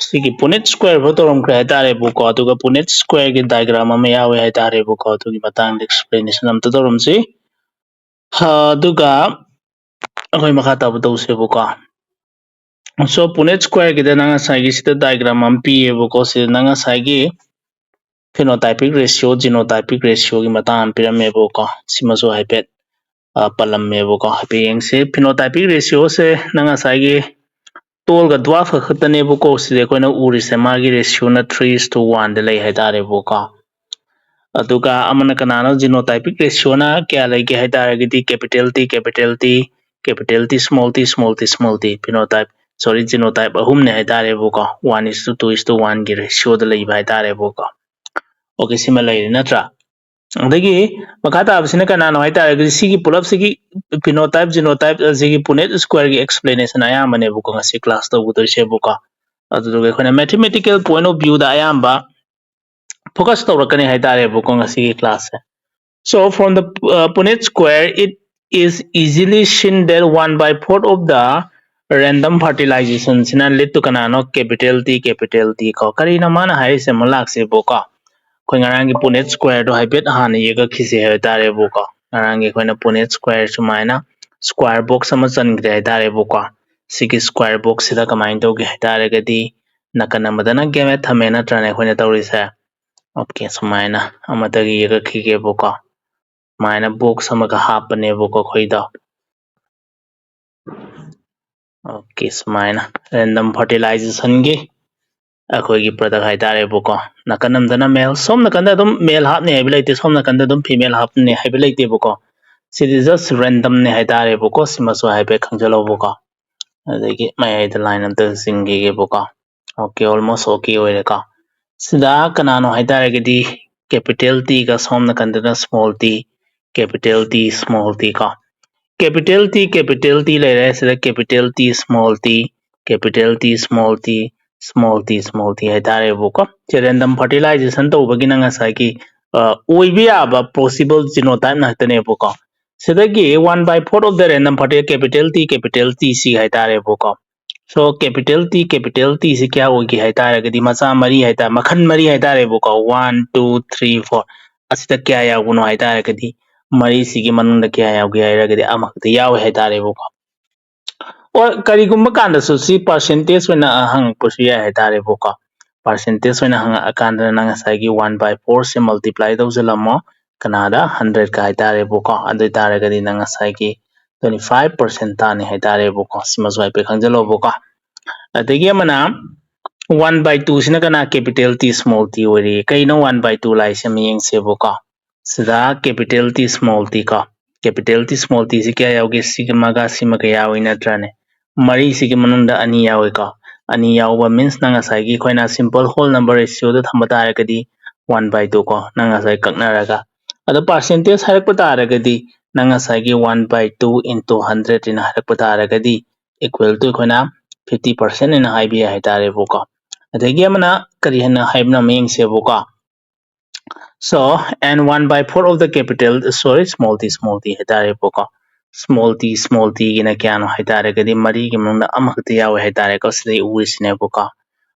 सिगी Punnett square भो तोरम क्रे हाइतारे बुको अदुगा Punnett square की डायग्राम अमा यावे हाइतारे बुको अदुगी मतंग एक्सप्लेनेशन अम तोरम सी अदुगा अखोय मखा तब तौसे बुको सो पुनेट स्क्वायर की नंगा साइगी सिदा डायग्राम अम पिए बुको सि नंगा साइगी phenotypic ratio genotypic ratio की मतंग पिरमे बुको सिमसो हाइपेट पलमे बुको हाइपेंग से phenotypic ratio से नंगा साइगी तोल का द्वाफ खतने बुको सिदे कोइना उरिसे मागी रेशियो ना 3:1 दे लई हाइतारे बुको अदुगा अमना कनानो जीनोटाइपिक रेशियो ना क्या लइगे हाइतारगदी capital T capital T capital T small t small t small t phenotype sorry genotype अहुम ने हाइतारे बुको 1:2:1 की रेशियो द लई हाइतारे बुको ओके सिमा लई नत्रा अदगी मखा ताबसिना कनानो हाइतारगदी सिगी pull-up सिगी phenotype genotype सिगी Punnett square की एक्सप्लेनेशन आया मने बुको ngasi क्लास तो बुदोइसे बुको अदुगा खोना मैथमेटिकल पॉइंट ऑफ व्यू दा आयाम focus tawrakani haitare buko ngasi ki class hai. So from the Punnett square it is easily seen that 1/4 of the random fertilization sina lead to kanano capital T ko kari na mana hai se mulak se buko khoi ngarang ki Punnett square do haibet han yega khise haitare buko ngarang ki khoina Punnett square sumaina square box ama changre haitare buko sigi square box sida kamai tawge haitare gadi nakana madana game thamena trane khoina tawrise okay सुमाइना अमतगी यगा खिगे बुको माइना box अमगा हापने बुको खोइदा ओके सुमाइना रैंडम फर्टिलाइजेशन गे अखोगी प्रोडक्ट हाइतारे बुको नकनमदना मेल सोम नकंदा दम मेल हापने हाइबे लेते सोम नकंदा दम फीमेल हापने हाइबे लेते बुको सिदि जस्ट रैंडम ने हाइतारे बुको सिमसो हाइबे खंजलो बुको अदगी माइदा लाइन अम त सिंगे बुको ओके ऑलमोस्ट ओके ओइरेका सिदा कनानो हाइतारगदी कैपिटल टी का सोमना कंदना small t capital T small t का कैपिटल टी ले रहे सिदा capital T small t capital T small t small t small t हाइतारे बुको रैंडम फर्टिलाइजेशन तो बगी नंगा साइकी ओइबे आबा पॉसिबल जीनोटाइप नातने बुको सिदगी 1/4 of the random capital T सी हाइतारे बुको सो कैपिटल टी से क्या होगी हाइतारगदी मचा मरी हाइता मखन मरी हाइतारेबुको 1 2 3 4 असिदा क्या यागुनो हाइतारगदी मरी सिगी मनुंग क्या याउगे हाइरगदी अमखते यावे हाइतारेबुको और करिगुम्बा कांदसु सी परसेंटेज वेना हंग पुसु या हाइतारेबुको परसेंटेज वेना हंग अकांदा नंग साइगी 1/4 से मल्टीप्लाई दौजलमो कनादा 100 का हाइतारेबुको अदु तारगदी नंग साइगी 25% ताने हाइतारेबुको सिमसवाइ पे खंजलोबुको अदगी अमना 1/2 सिना कना कैपिटल टी स्मॉल टी ओरी कइनो 1/2 लाई से मियंग से बुको सिदा कैपिटल टी स्मॉल टी का कैपिटल टी स्मॉल टी से क्या याओगे सिगमा का याओइ नत्रने मरी सिगे मनुंदा अनि याओइ का अनि याओबा मीन्स नंगा साइगी खोइना सिंपल होल नंबर रेशियो द थंबा तारगदी 1/2 को नंगा साइ ककनारगा अद परसेंटेज हारक तारगदी नंगा साइगी 1/2 into 100 इन हारक तारगदी इक्वल टू खोइना 50% इन हाइबी हाइतारे बुको अदगी अमना करी हना हाइबना मियंग से बुको so and 1/4 of the capital sorry small t haitare buko small t gina kyano haitare gadi mari gi mungda amakti yawe haitare ko sri uisne buko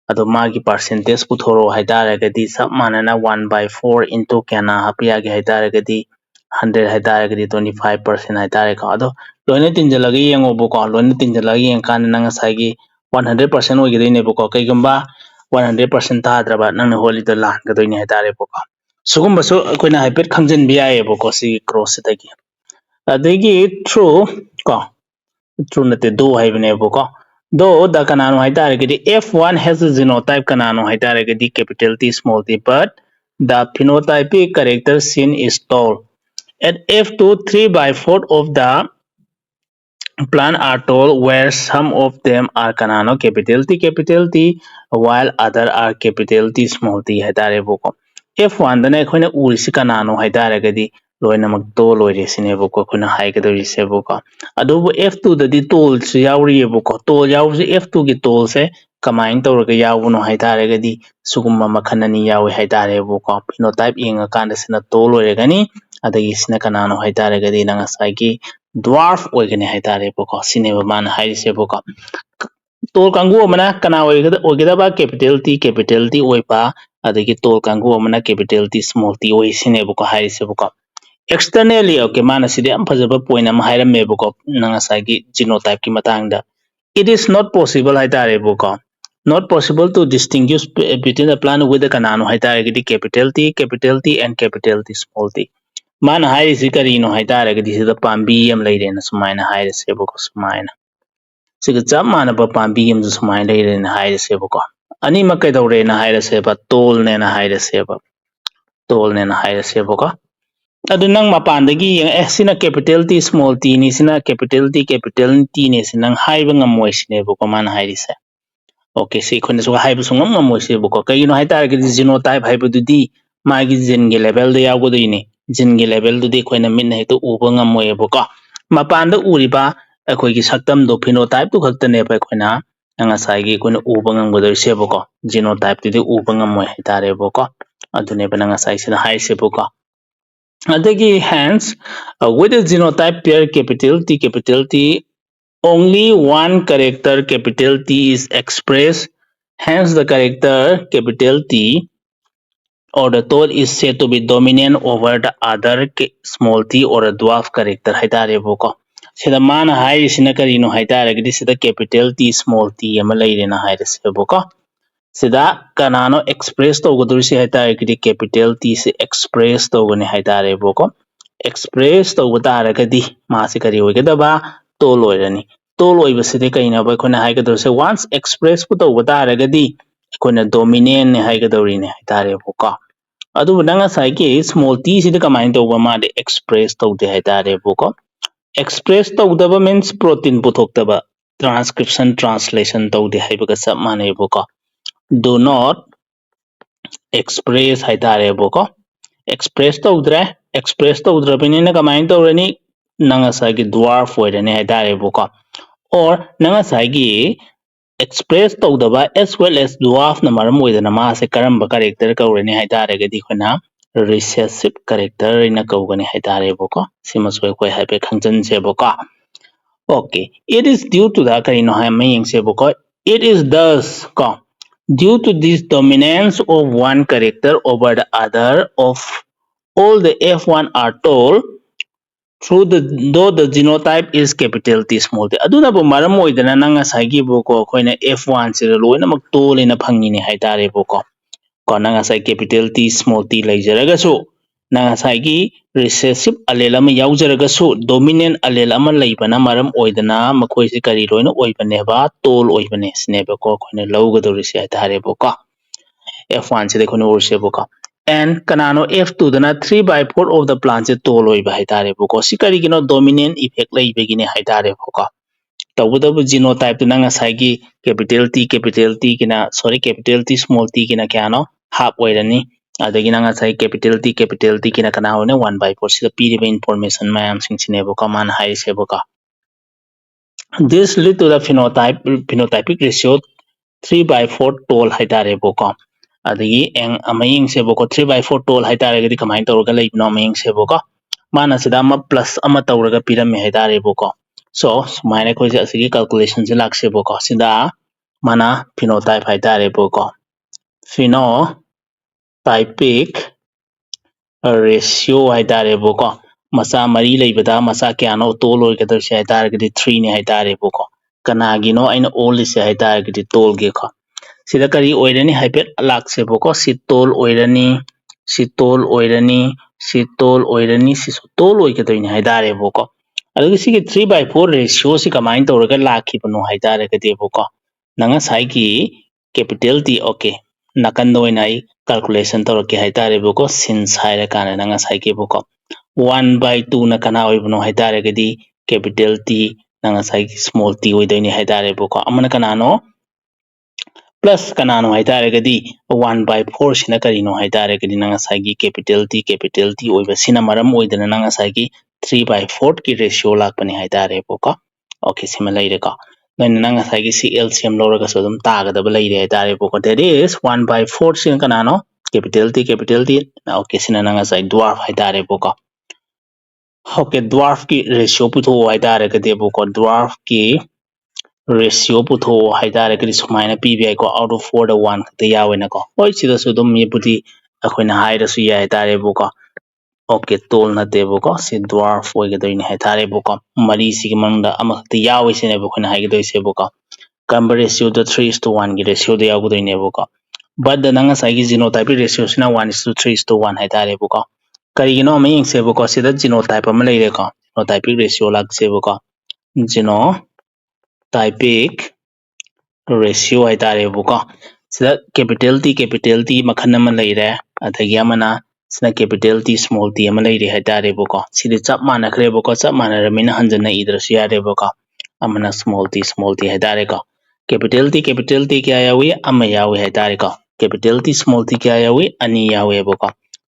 ado magi percentage puthoro haitare gadi sab manana 1/4 into kyana hapya gi haitare gadi 100 haitare gadi 25% haitare ko ado loine tinjalagi yengo buko loine tinjalagi yeng kan nang sagi 100% oigidai ne buko kaigamba 100% tadraba nang holi to lan ga doine haitare buko sugum baso koina haipet khangjen bi aye buko si cross tagi adegi true ko true nate do haibne buko do da kanano haitare gidi f1 has a genotype kanano haitare gidi capital T small t but the phenotypic character seen is tall at f2 3/4 of the plant are tall where some of them are kanano capital T while other are capital T small t haitare buko f1 dana khoina urisi kanano haitare gadi loina mak tol loire sine buko khuna haigado se buko adu f2 dadi tol su yauri buko tol yauri f2 gi tol se kamain tawraga yawuno haitare gadi sugumma makhanani yawi haitare buko phenotype inga kanda sina tol loire gani adagi sina kanano haitare gadi nanga saigi dwarf oigani haitare buko sineba man haise buko tol kangu amana kana oigedaba capital T oiba adagi tol kangu amana capital T small t oi sinebuko haisebuko externally okay mana sidi am fajaba point am hairammebuko nanga sagi genotype ki matangda it is not possible haitarebuko not possible to distinguish between the plant with the kanano haitaragidi capital T and capital T small t mana hairisi karino haitaragidi sida pambi am leirena sumaina hairesebuko sumaina siga chap manaba pambi am sumaina leirena hairesebuko anima kaidorena hairaseba tolnena hairaseba tolnena hairesebuko adu nang mapandagi sina capital T small t ni sina capital T ni sina nang haiba ngamoi sinebuko mana hairise okay si khone so haiba sungam ngamoi sinebuko kayino haitaragidi genotype haibadudi magi gen ge level da yagodoini gen ge level dudi khoina minna hetu uba ngamoyeboko mapanda uriba ꯑꯩꯈꯣꯏꯒꯤ ꯁꯛꯇꯝꯗꯣ ꯐꯤꯅꯣꯇꯥꯏꯞꯇꯨ ꯈꯛꯇꯅꯦꯕ ꯑꯩꯈꯣꯏꯅ ꯉꯁꯥꯏꯒꯤ ꯑꯩꯈꯣꯏꯅ ꯎꯕ ꯉꯝꯒꯗꯣꯏꯁꯦꯕꯀꯣ ꯖꯤꯅꯣꯇꯥꯏꯞꯇꯨꯗꯤ ꯎꯕ ꯉꯝꯃꯣꯏ ꯍꯥꯏꯇꯥꯔꯦꯕꯀꯣ ꯑꯗꯨꯅꯦꯕ ꯅꯪ ꯉꯁꯥꯏ ꯁꯤꯗ ꯍꯥꯏꯔꯤꯁꯦꯕꯀꯣ adagi hence with the genotype pair capital T only one character capital T is expressed hence the character capital T or the tone is said to be dominant over the other small t or a dwarf character haitarebo sida mana hairisina karino haitaragidi sida capital T small t ama leirena hairisebo sida kanano express tawgadurisi haitaragidi capital T se express tawgani haitarebo express tawba taragadi masi kari oigadaba tol oirani tol oibaside kainaba khona haigadurse once express pu tawba taragadi khona dominant ne haigadurine haitarebo ꯑꯗꯨꯕꯨ ꯅꯪ ꯉꯁꯥꯏꯒꯤ small T ꯁꯤꯗ ꯀꯃꯥꯏꯅ ꯇꯧꯕ ꯃꯥꯗꯤ express ꯇꯧꯗꯦ ꯍꯥꯏꯇꯥꯔꯦꯕꯀꯣ express ꯇꯧꯗꯕ means protein ꯄꯨꯊꯣꯛꯇꯕ transcription translation ꯇꯧꯗꯦ ꯍꯥꯏꯕꯒ ꯆꯞ ꯃꯥꯟꯅꯩꯕꯀꯣ ꯗꯨ ꯅꯣꯠ ꯑꯦꯛꯁꯄ꯭ꯔꯦꯁ ꯍꯥꯏꯇꯥꯔꯦꯕꯀꯣ ꯑꯦꯛꯁꯄ꯭ꯔꯦꯁ ꯇꯧꯗ꯭ꯔꯦ ꯑꯦꯛꯁꯄ꯭ꯔꯦꯁ ꯇꯧꯗ꯭ꯔꯕꯅꯤꯅ ꯀꯃꯥꯏꯅ ꯇꯧꯔꯅꯤ ꯅꯪ ꯉꯁꯥꯏꯒꯤ ꯗ꯭ꯋꯥꯔꯐ ꯑꯣꯏꯔꯅꯤ ꯍꯥꯏꯇꯥꯔꯦꯕꯀꯣ ꯑꯣꯔ ꯅꯪ ꯉꯁꯥꯏꯒꯤ express tꯧꯗꯕ as well as dwarfꯅ ꯃꯔꯝ ꯑꯣꯏꯗꯅ ꯃꯥꯁꯦ ꯀꯔꯝꯕ ꯀꯔꯦꯛꯇꯔ ꯀꯧꯔꯅꯤ ꯍꯥꯏꯇꯥꯔꯒꯗꯤ ꯑꯩꯈꯣꯏꯅ recessive character ꯍꯥꯏꯅ ꯀꯧꯒꯅꯤ ꯍꯥꯏꯇꯥꯔꯦꯕꯀꯣ ꯁꯤꯃꯁꯨ ꯑꯩꯈꯣꯏ ꯍꯥꯏꯐꯦꯠ ꯈꯪꯖꯤꯟꯁꯦꯕꯀꯣ okay it is due to the ꯀꯔꯤꯅꯣ ꯍꯥꯏ ꯑꯃ ꯌꯦꯡꯁꯦꯕꯀꯣ it is thus ꯀꯣ due to this dominance of one character over the other of all the F1 are told through the though the genotype is capital T small t adunabu maram oidana nang ngasai boko khoina F1 sira loinamak tolena phangini haitare boko ko nang ngasai capital T small t leijaraga su nang ngasai gi recessive allele ama yaujaraga su dominant allele ama leibana maram oidana makhoi se kari loina oibane ba tol oibane sneba ko khoina lowgadorisi haitare boko F1 sida khoina urse boko and kanano F2 dana 3/4 of the plant se tol oiba haitare boko si karigino dominant effect leibegine haitare boko tawdabu genotype tu nanga saigi capital T kina sorry capital T small t kina kyano half oirani adagi nanga sai capital T kina kana hone 1/4 sida piriba information mayam singsinebo ka man hai sebo ka this lead to the phenotypic ratio 3/4 tol haitare boko adagi eng amaying sebo ko 3/4 tol haitare gadi kamai tawraga leibno amaying sebo ko mana sida ama plus ama tawraga pirame haitare boko so sumaina khoi asigi calculation se lakse boko sida mana phenotype haitare boko phenotypic ratio haitare boko masa mari leibada masa kyano tol oigadarse haitare gadi 3 ne haitare boko kanagino aina all se haitare gadi tol ge ko sida kari oirani haipet lakse boko sitol oirani sitol oirani sitol oirani sitol oigadoini haitare boko adagi sigi 3/4 ratio si kamain tawraga lakhibano haitare gadi boko nanga saigi capital T okay nakanda oina ai calculation tawrake haitare boko since haira kana nanga saigi boko 1/2 na kana oibano haitare gadi capital T nanga saigi small t oidoini haitare boko amana kanano plus kanano haitare 1/4 sina karino haitare nanga saigi capital T oiba sina maram oidana nanga saigi 3/4 ki ratio lakpani haitare boko okay sima leire ko noina nanga saigi si LCM loraga so dum tagadaba leire haitare boko that is 1/4 sina kanano capital T okay sina nanga sai dwarf haitare boko okay dwarf ki ratio putho haitare boko dwarf ki ratio puthoo haitare sumaina pibi ai ko out of 4 da 1 khata yawena ko hoi sida su dum mi budi akoina haira su ya haitare bu ko okay tol na te bu ko si dwarf oi ga doini haitare bu ko mari si gi mangda ama khata yawi sine bu khona hai ga doi se bu ko kamba ratio da 3:1 gi ratio da yagu doine bu ko but da nanga sai gi genotype ratio sina 1:3:1 haitare bu ko kari gino ma yeng se bu ko sida genotype ama leire ko genotypic ratio lag se bu ko genotypic ratio haitare sida capital T makhan ama leire adagi amana sina capital T small t ama leire haitare sidi chap mana khre chap mana ramina hanjana idrasu yare amana small t haitare capital T kya yawi ama yawi haitare capital T small t kya yawi ani yawi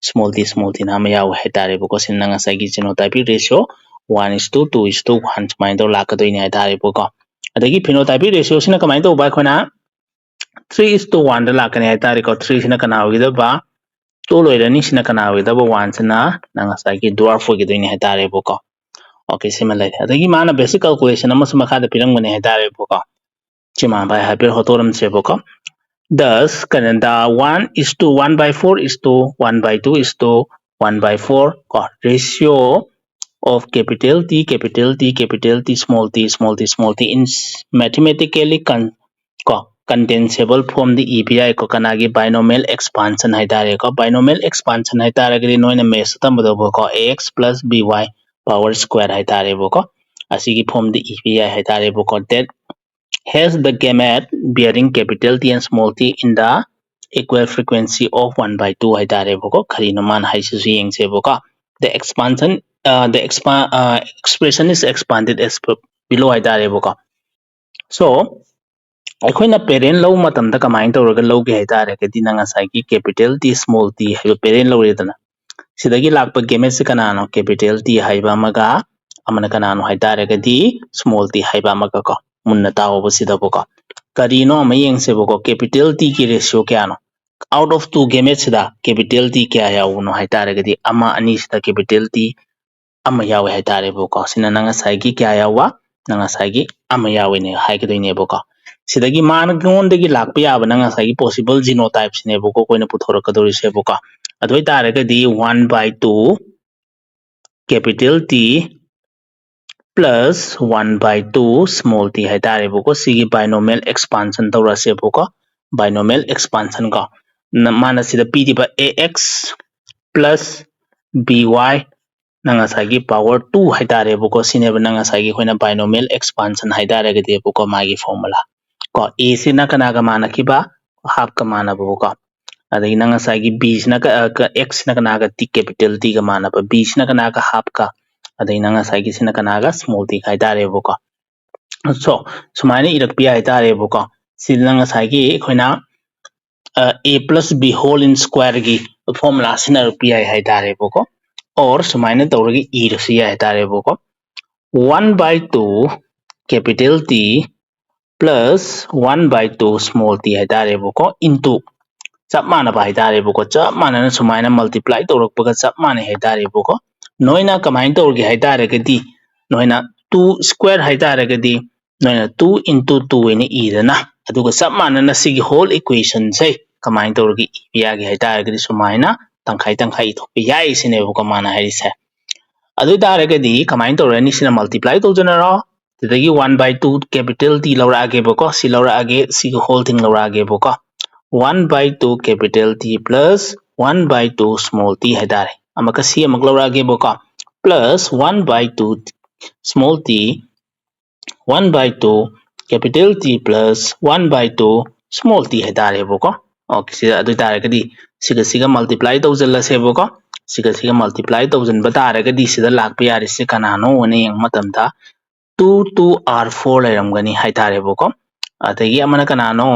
small t na ama yawi haitare sinna ngasai gi genotypic ratio 1:2:1 sumain do lakadoini haitare adagi phenotypic ratio sina kamai to ba khona 3:1 da lakani haitare 3 sina kana ogidaba 2 loirani sina kana ogidaba 1 sina nanga sagi dwarf ogidoini haitare okay sima lai adagi mana basic calculation ama suma khada pirangmani haitare chima bai haber hotoram se thus kanada 1:1/4:1/2:1/4 ratio of capital T small t in mathematically condensable form the EPI ko kanagi binomial expansion haitare binomial expansion haitare gari noina mesh tambado ko ax plus by power square haitare asigi form the EPI haitare that has the gamete bearing capital T and small t in the equal frequency of 1/2 haitare khari no man haisi su yeng se the expansion expression is expanded as below haitare so अखोइना parent लौ मतमदा combine तौरगा लौगे हाइतारगदि ना ngasai capital T small t हाइबा parent लौरेदना सिदगी लाकपा गेमेट से कनानो capital T हाइबा अमगा अमना कनानो हाइतारगदि small t हाइबा अमगा को मुन्ना ताओबो सिदबो करीनो अम येंगसेबो capital T की रेशियो क्यानो out of 2 गेमेट सिदा capital T क्या यावनो हाइतारगदि अमा अनि सिदा capital T अमा यावे हाइतारेबो सिना ना ngasai क्या यावा ना ngasai अमा यावेने हाइगदोइनेबो सिदगी मानगोंदगी लाकपा याबा ना ngasai possible genotype सिनेबो Koyna पुथोरकदोरिसेबो अदोइ तारगदि 1/2 capital T plus 1/2 small t haitareboko sigi binomial expansion tawraseboko binomial expansion ko mana sida pidiba ax plus by nangasagi power 2 haitareboko sineba nangasagi hoina binomial expansion haitaregedeboko magi formula ko a sina kanaga mana kiba half ka mana boko adagi nangasagi b sina ka x sina kanaga t capital T ga mana ba b sina kanaga half ka adai nanga saigi sina kanaga small t haitare boko so sumaina irakpi haitare boko sina nanga saigi khoina a plus b whole in square gi formula sina rpi haitare boko or sumaina tawragi e rasi haitare boko 1/2 capital T plus 1/2 small t haitare boko into chap mana ba haitare boko chap mana na sumaina multiply tawrakpaga chap mana haitare boko noina kamain tawrgi haitare noina 2 square haitare noina 2 into 2 ine idana aduga chap mana na sigi whole equation sai kamain tawrgi ya gi haitare sumaina tangkhai thokpi yai sine boko mana haise adu taragadi kamain tawrani sina multiply tawjanaro tadagi 1/2 capital T laura age boko si laura age si whole thing laura age boko 1/2 capital T plus 1/2 small t haitare amaka si amak laura age boko plus 1/2 small t 1/2 capital T plus 1/2 small t haitare boko okay sida adu taragadi siga multiply tawjallase boko siga multiply tawjanba taragadi sida lakpa yarise kanano wane yang matamda 2 2 r4 lairamgani haitare boko adagi amana kanano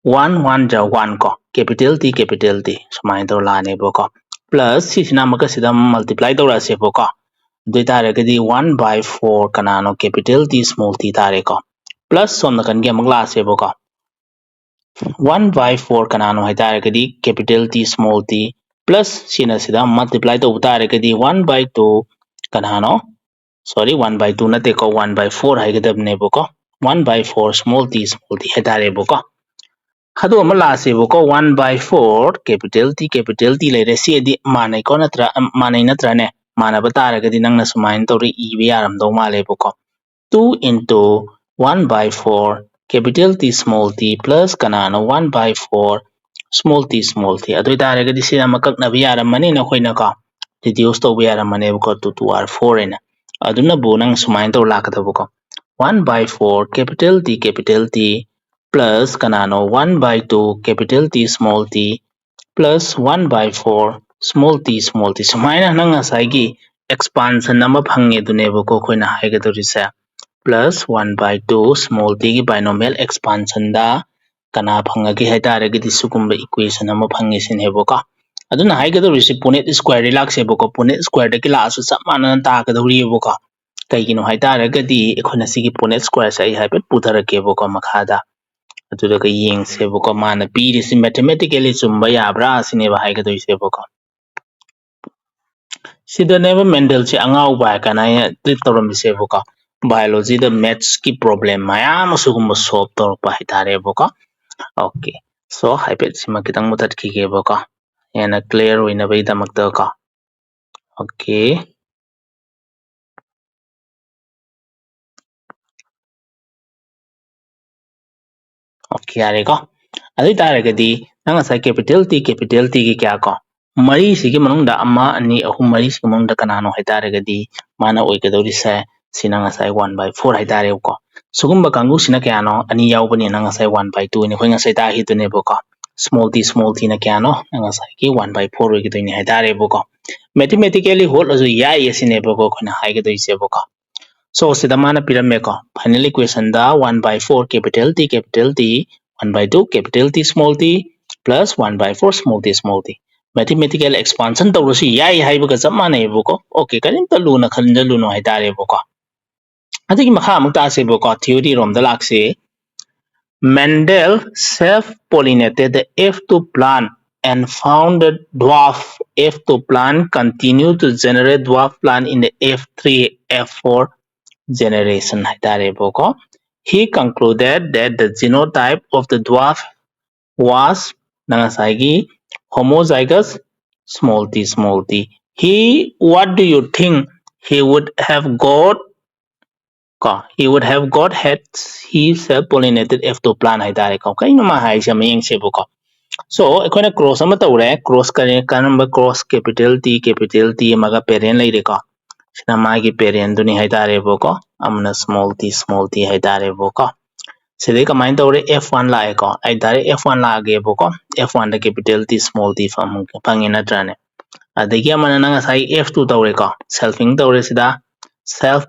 1 1 ja 1 ko capital T sumain to lane boko plus sisina amaka sida multiply tawrase boko dui taragadi 1/4 kanano capital T small t tare ko plus somna kangi amagla se boko 1/4 kanano hai taragadi capital T small t plus sina sida multiply to taragadi 1/2 kanano sorry 1/2 nate ko 1/4 hai gadabne boko 1 by 4 small t haitareboko hadu ama laseboko 1 by 4 capital T lere si edi manai ko natra manai natra ne manaba taragadi nangna sumain tori ibe yaramdo maleboko 2 into 1 by 4 capital T small t plus kanano 1 by 4 small t adu taragadi sina makak na biyaramani na khoina ka reduce to biyaramani ko 2 to r 4 ena aduna bu nang sumain to lakadabuko 1 by 4 capital T plus kanano 1 by 2 capital T small t plus 1 by 4 small t sumaina nang asai expansion nama phange dunebako khoina haigadorise plus 1 by 2 small t ki binomial expansion da kana phangagi haitaragidi sugumba equation ama phange sinheboko aduna haigadorise punet square relaxeboko punet square da ki la asu samana ta kadoriyeboko kaigino haitaragadi ekhona sigi punet square sai haibet putharakeboko makhada aduda ka yengseboko mana pirisi mathematically chumba yabra asineba haigadoiseboko sidaneba Mendel si angau ba kana treat tawramiseboko biology da maths ki problem mayam asugumba solve tawrpa haitareboko okay so haibet sima kitang mutat khigeboko yana clear oinabai damakta ko okay okay yare ko adu taragadi nang asai capital T ki kya ko mari sigi manungda amma ani ahum mari sigi manungda kanano haitaragadi mana oigadori sa sinang asai 1 by 4 haitare ko sugumba kangu sina kyano ani yaubani nang asai 1 by 2 ni khoinga sai ta hitune boko small t na kyano nang asai ki 1 by 4 oigadoi ni haitare boko mathematically whole azu ya yesine boko khona haigadoi se boko so sida mana pyramid ko final equation da 1 by 4 capital T 1 by 2 capital T small t plus 1 by 4 small t mathematical expansion tawrasi yai haibaga chap manai boko okay karim ta luna khanjaluno haitare boko adigi makha amuk ta se boko theory rom da lakse Mendel self-pollinated the F2 plant and found the dwarf F2 plant continued to generate dwarf plant in the F3, F4 generation haitareboko he concluded that the genotype of the dwarf was nangasagi homozygous small t he what do you think he would have got he would have got had he self pollinated F2 plant haitare ko kaino ma haise mayeng sebuko so ekhona cross ama tawre cross kare kanamba cross capital T maga parent leire ko sina magi parent duni haitare boko amna small t haitare boko sidai kamain tawre f1 la ko ai dare f1 la ge boko f1 da capital T small t fangi natrane adagi amana nanga sai f2 tawre ko selfing tawre sida self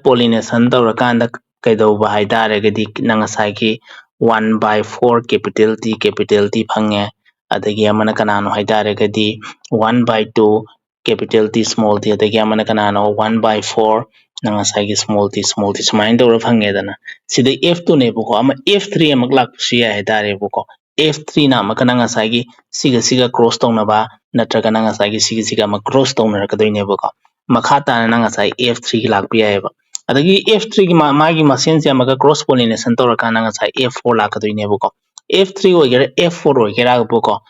pollination tawrakanda kaidauba haitare nanga sai ki 1 by 4 capital T phange adagi amana kanano haitare 1 by 2 capital T small t adagi amana kanano 1 by 4 nanga sai ki small t sumain tawra phange dana sida f2 ne buko ama f3 amak lakpusi ya haitare buko f3 na amaka nanga sai ki siga cross tawnaba natraga nanga sai ki siga ama cross tawnarakadoi buko makha tana nanga sai f3 ki lakpi yaiba adagi f3 ki magi masen se amaga cross pollination tawraka nanga sai f4 lakadoi buko f3 oigera f4 oigera buko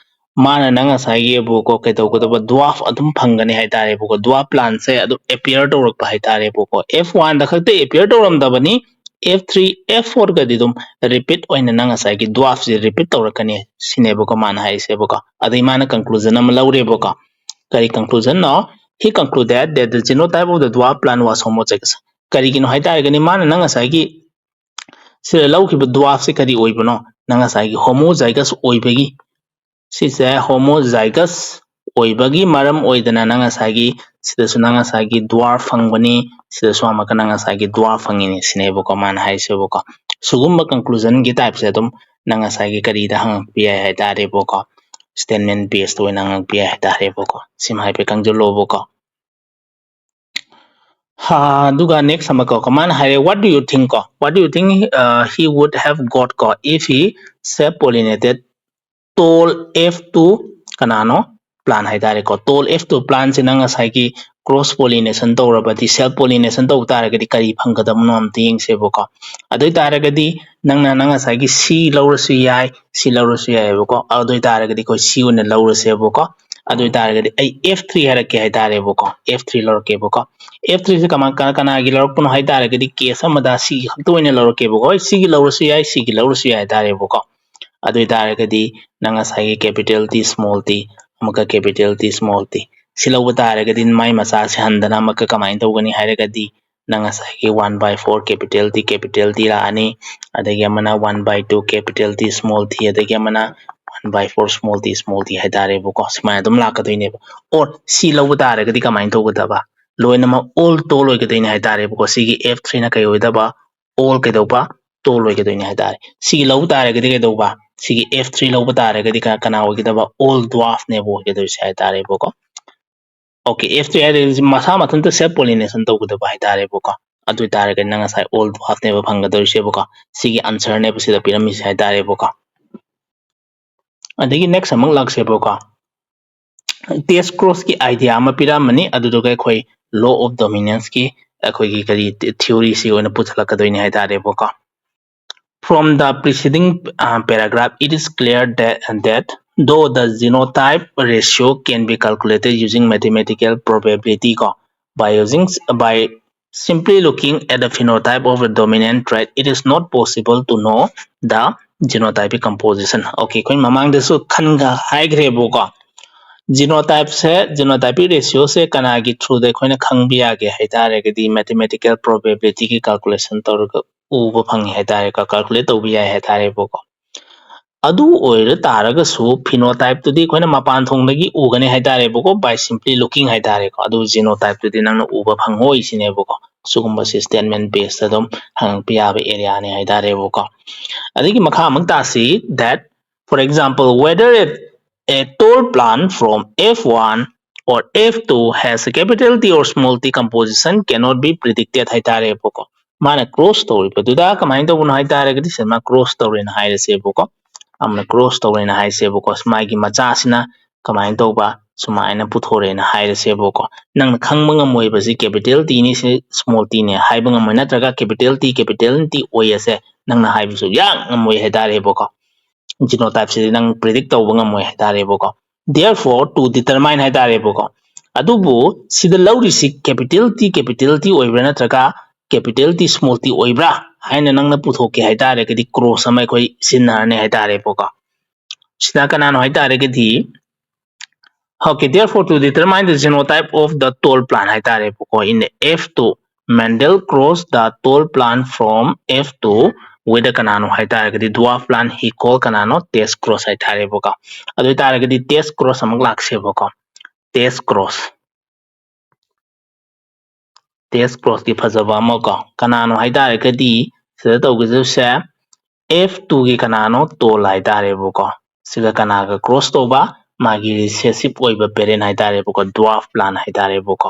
mana nanga sai ge buko kaitawgadaba dwarf adum phangani haitare buko dwarf plant se adu appear tawrakpa haitare buko f1 da khakte appear tawramdabani f3 f4 gadi dum repeat oina nanga sai ki dwarf se repeat tawrakani sine buko mana haise buko adai mana conclusion am laure buko kari conclusion no he concluded that the genotype of the dwarf plant was homozygous karigino haitare mana nanga sai ki sira laukiba dwarf se kari oibano nanga sai ki homozygous oibagi sise homozygous oibagi maram oidana nanga sai ki sidasu nanga sai ki dwarf fangbani sidasu amaka nanga sai ki dwarf fangini sinebo ko man haise boko sugumba conclusion gi type se dum nanga sai ki kari da hang pi haitare boko statement based oina hang pi haitare boko sim hai pe kangjolo boko duga next samako command hire what do you think he would have got if he self pollinated tall f2 kanano plant haidare ko tall F2 plant se nanga saigi cross pollination tawrabadi self pollination taw taragadi kari phanggadamno amte yengse boko adoi taragadi nanga saigi C lawrasu yai C lawrasu yai boko adoi taragadi ko C one lawrase boko adoi taragadi ai F3 harake haidare boko F3 lawrake boko F3 se kana gi lawrapno haidare case amada C khakto ine lawrake boko C gi lawrasu yai C gi lawrasu yai dare boko adoi taragadi nanga saigi capital T small t amaka capital T small t silaw taragadi mai macha se handana amaka kamai tawgani hairagadi nanga saigi 1/4 capital T la ani adagi amana 1/2 capital T small t adagi amana 1/4 small t haidare boko simai dum lakadoine or si law taragadi kamai tawgadaba loinama all tol oigadoine haidare boko sigi F3 na kai oidaba all kaidoba tol oigadoine haidare sigi law taragadi kaidoba sigi F3 law taragadi kana oigidaba all dwarf ne bo oigadoise haidare boko okay F3 is masa matanta self pollination tawgadaba haidare boko adu taragadi nanga sai all dwarf ne ba phangadoise boko sigi answer ne busida pyramid haidare boko adagi next among lakse boko test cross ki idea ama piramani aduduga khoi law of dominance ki akhoi gi kari theory si ona puthalakadoine haidare boko from the preceding paragraph it is clear that though the genotype ratio can be calculated using mathematical probability by simply looking at the phenotype of a dominant trait it is not possible to know the genotypic composition okay koi mamang desu khanga haigre boko genotypic ratio se kana gi through the khoina khangbiya ge haitare ge di mathematical probability ki calculation torga uba phangi haitare ka calculate tobiya haitare boko adu oira taraga su phenotype to di khoina mapan thong dagi ugane haitare boko by simply looking haitare ko adu genotype to di nang uba phangoi sine boko sugumba statement based adom hang piya be area ne haitare boko adigi makha amang ta si that for example whether a tall plant from F1 or F2 has a capital T or small t composition cannot be predicted haitare boko mana cross story paduda kamai to bun haitare gadi sema cross story na haire se boko amna cross story na haise boko smai gi macha sina kamai to ba sumai na puthore na haire se boko nang khangba ngamoi ba si capital T ni se small t ne haiba ngamoi na traga capital T oi ase nang na haibu su yang ngamoi haitare boko genotype se nang predict tawba ngamoi haitare boko therefore to determine haitare boko adubu sida lawri si capital T oibra na traga capital T small t oibra haina nang na puthoke haitare kadi cross amai khoi sinna ne haitare boko sida kana no haitare kadi okay therefore to determine the genotype of the tall plant haitare boko in F2 Mendel crossed the tall plant from F2 with the kanano haitare kadi dwarf plant he called kanano test cross haitare boko adu haitare kadi test cross amang lakse boko test cross ki phajaba amako kanano haitare kadi sida tawgisu se F2 gi kanano tol haitare boko siga kanaga cross toba magi recessive oiba parent haitare boko dwarf plant haitare boko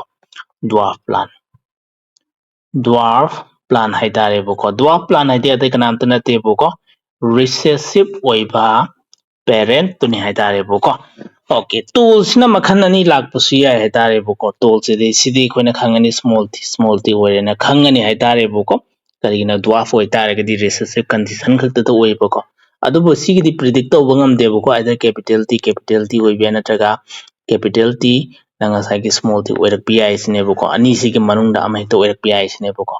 dwarf plant haitare boko dwarf plant haite ate kanamta nate boko recessive oiba parent tuni haitare boko okay tools na makhan ani lakpasu ya haitare boko tools sidi koina khangani small t oire na khangani haitare boko karina dwarf oitare gadi recessive condition khakta to oi boko adubo sigidi predict tawba ngamde boko either capital T oibe na traga capital T nanga saigi small t oirak pi sine boko ani sigi manungda amai to oirak pi sine boko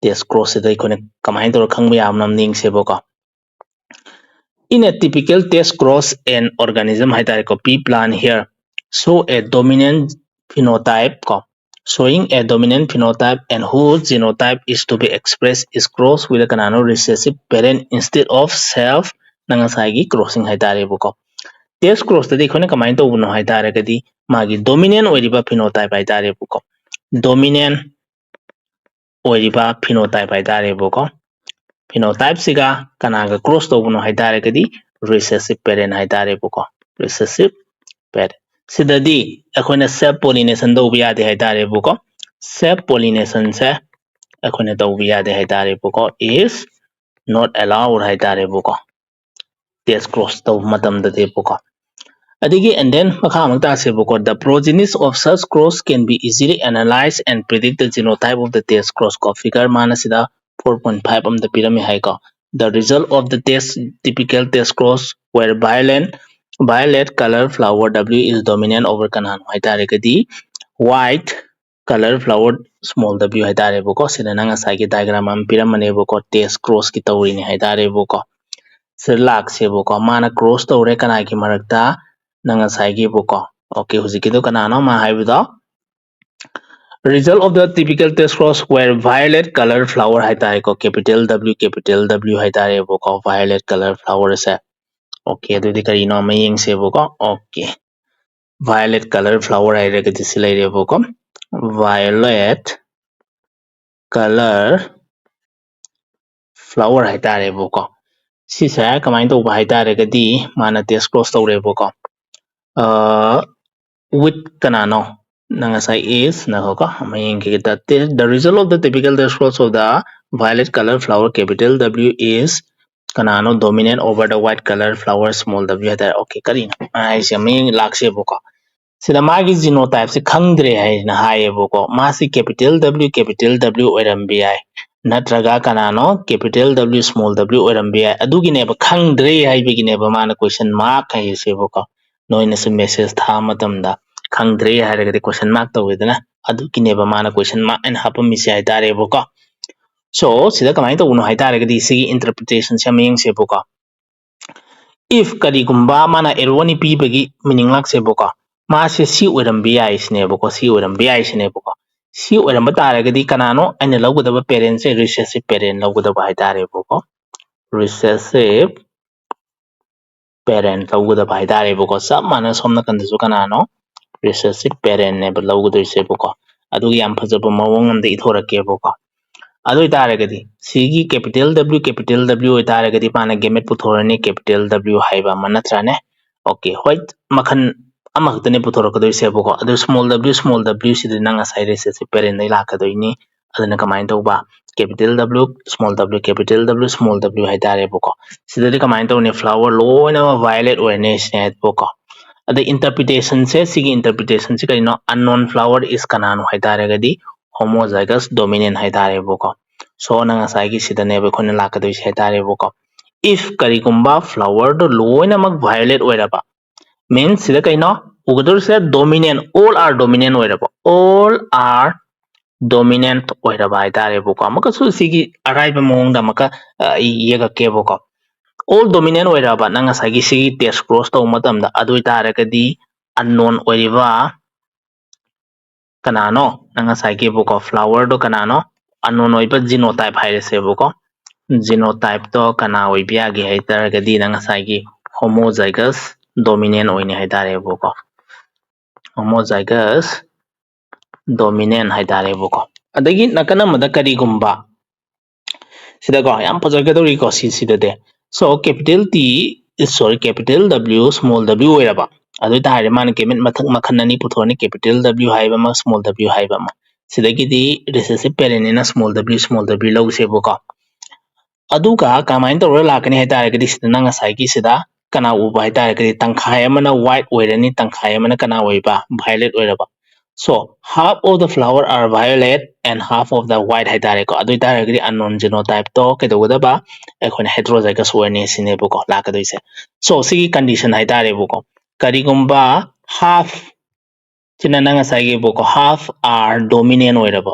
test cross se dai koina kamai to khangba yam nam ning se boko in a typical test cross an organism haitare ko p plan here so a dominant phenotype ko showing a dominant phenotype and whose genotype is to be expressed is crossed with a kanano recessive parent instead of self nanga saigi crossing haitare boko test cross tadi khone kamai to buno haitare kadi magi dominant oiriba phenotype haitare boko dominant oiriba phenotype haitare boko phenotype siga kanaga cross to buno haitare kadi recessive parent haitare boko recessive parent sidadi akhona self pollination do biya de haitare boko self pollination se akhona do biya de haitare boko is not allowed haitare boko test cross to matam da de boko adigi and then makha amang ta seboko the progenies of such cross can be easily analyzed and predict the genotype of the test cross ko figure mana sida 4.5 am the pyramid hai ko the result of the test typical test cross where violet color flower W is dominant over kanan hai tare kadi white color flower small w hai tare boko sida nanga sai ki diagram am piramane boko test cross ki tawri ni hai tare boko sir lak se boko mana cross tawre kana ki marakta nanga sai ki boko okay hujiki do kana no ma hai bido result of the typical test cross where violet color flower hai tare ko capital W hai tare boko violet color flower se okay adu di kari no ma yeng se boko okay violet color flower hai re ke silai re boko violet color flower hai tare boko si sa kamai to ba hai tare ke di mana test cross to re boko with kanano nanga sai is na ko mayeng ke the result of the typical test cross of the violet color flower capital W is kanano dominant over the white color flower small w hai tare okay kari na ai se mayeng lakse boko sida magi genotype se khangdre hai na hai boko ma si capital W oirambi ai natraga kanano capital W small w oirambi ai adugi ne ba khangdre hai bigi ne ba mana question mark hai se boko noina se message tha matamda khangdre hai ra question mark to wedana adugi ne ba mana question mark and hapam mi se hai tare boko so sida kamai to uno hai tare gadi si interpretation se mayeng se boko if karigumba mana erroni pi bagi meaning lak se boko ma se si oirambi ai sine boko si oirambi ai sine boko si oiramba taragadi kanano aina lawgadaba parent se recessive parent lawgadaba hai tare boko recessive parent lawgadaba hai tare boko sab mana somna kandasu kanano recessive parent ne lawgadoise boko adugi yam phajaba mawong amda ithorake boko adu taragadi sigi capital W taragadi pana gamet puthorani capital W haiba manatrane okay white makhan amakhtane puthorakadoise boko adu small w sidi nanga sai recessive parent nei lakadoini adana kamai tawba capital W small w capital W small w hai tare boko sidari kamai tawne flower loina violet oine snet boko ada interpretation se sigi interpretation se kaino unknown flower is kanano hai tare gadi homozygous dominant hai tare boko so nanga sai gi sidane be khona lakadoise hai tare boko if karigumba flower do loina mak violet oiraba means sida kaino ugadur se dominant all are dominant oiraba all are dominant oiraba hai tare boko amaka su sigi araiba mong da maka yega ke boko all dominant oiraba nanga sagi sigi test cross to matam da adu taragadi unknown oiriba kanano nanga sagi boko flower do kanano unknown oiba genotype hairese boko genotype to kana oibia gi hai taragadi nanga sagi homozygous dominant oine hai tare boko homozygous dominant hai tare boko adagi nakana mada karigumba sida ko yam pajargadori ko sida de so capital T is sorry capital W small w oiraba adu tare man kemet mathak makhan ani puthorni capital W haiba ma small w haiba ma sidagi di recessive parent ina small w low se boko aduga kamain tawra lakani hai tare gadi sida nanga sai gi sida kana uba hai tare gadi tangkhai amana white oirani tangkhai amana kana oiba violet oiraba so half of the flower are violet and half of the white hai tare ko adu tare gadi unknown genotype to kedogadaba ekhon heterozygous oine sine boko lakadoise so sigi condition hai tare boko karigumba half china nanga sai gi boko half are dominant oiraba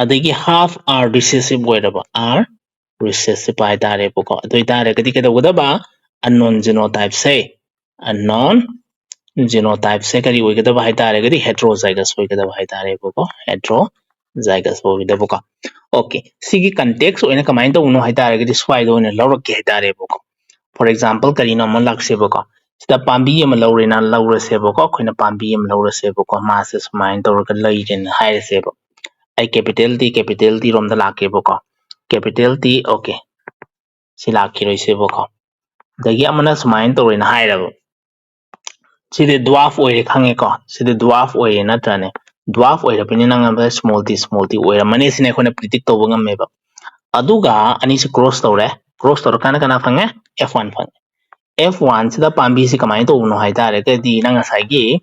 adagi half are recessive oiraba are recessive hai tare boko adu tare gadi kedogadaba unknown genotype se unknown genotype se kari oigadaba hai tare gadi heterozygous oigadaba hai tare boko heterozygous oigadaba boko okay sigi context oina kamai to uno hai tare gadi swai do ne lawrak hai tare boko for example kari no mon lakse boko sida pambi am lawrena lawrase boko khoina pambi am lawrase boko ma se smain to ka lairen hairase boko ai capital T rom da lake boko capital T okay si lakhi roise boko dagi amana smain to rena hairabo sidi dwarf oire khange ko sidi dwarf oire natrane dwarf oire pini nanga small t oire mane sine khona predict to bangam meba aduga ani se cross tore kana kana fange f1 fange F1 sida pambi si kamai to no hai tare ke di na ngasai gi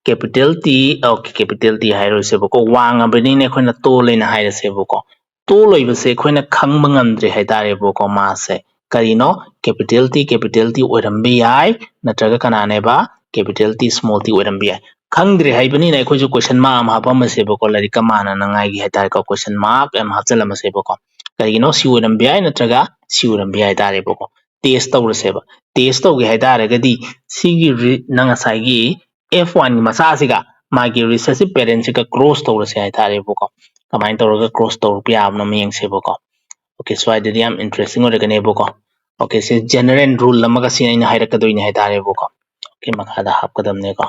capital T okay capital T hai ro se ko wang abani ne khona to le na hai se ko to loi ba se khona khang bangam dre hai tare ko ma se karino capital T oiram bi ai natraga kana ne ba capital T small t oiram bi ai khang dre hai bani ne khoi ju question mark am hapa ma se ko lari ka mana na ngai gi hai tare ko question mark am hapchala ma se ko karino si oiram bi ai natraga si oiram bi ai tare ko test tawra se ba test tawge hai tare ga di sigi na ngasai gi F1 masa siga magi recessive parent siga cross tawra se hai tare ko kamai tawra cross tawra pi amna miyeng se ko okay so I did am interesting ore gane ko okay se general rule lamaga sin ina haira ka doine hai tare ko okay makha da hap kadam ne ko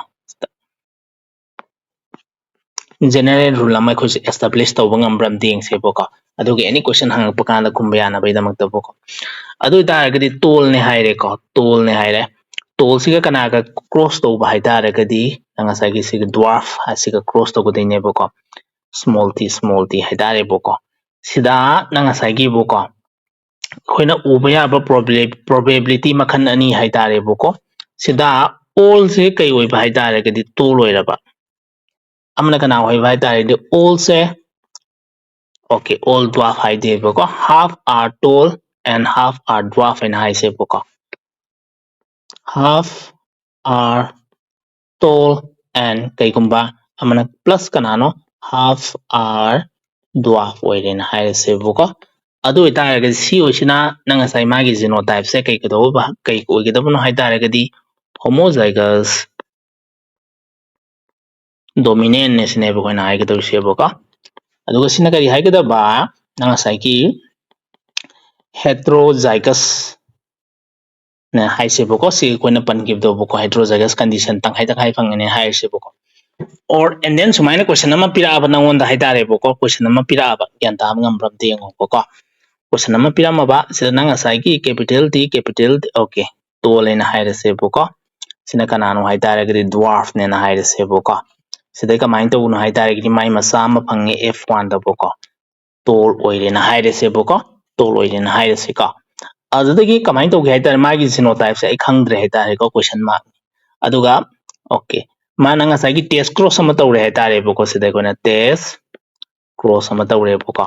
general rule lama ko establish tawba ngambram ding se ko adugi any question hang pa kana khumba yana bai damak ta ko adu taragadi toll ne haire ko toll ne haire toll siga kana ka cross to ba haida ragadi nanga sagi siga dwarf asiga cross to godai ne boko small t haida re boko sida nanga sagi boko khoina uba ya ba probability makhan ani haida re boko sida all se kai oi ba haida ragadi toll oi raba amna kana hoi ba haida re all se okay all dwarf haide boko half are tall and half are dwarf and high se boko half are tall and kaigumba amana plus kanano half are dwarf oiren hairase buko adu itaraga si oisina nanga sai magi genotype se kai kado ba kai oigedabno haitaraga di homozygous dominant ne sine buko na haigado se buko aduga sina kari haigada ba nanga sai ki heterozygous na haise buko si koina pan gibdo buko heterozygous condition tang hai phangene haise buko or and then sumaina question nama pira aba nangon da haitare boko question nama pira aba yan ta ngam ram de ngo boko question nama pira ma ba sida nanga sai ki capital T okay to le na haire se boko sina kana no haitare gri dwarf ne na haire se boko sida ka main to no haitare gri mai masa ma phange F1 da boko tol oire na haire se boko tol oire na haire se ka adudagi kamai to ge haitare magi genotype se ai khangdre haitare ko question mark aduga okay mana ngasai gi test cross ama tawre hai tare boko sida ko na test cross ama tawre boko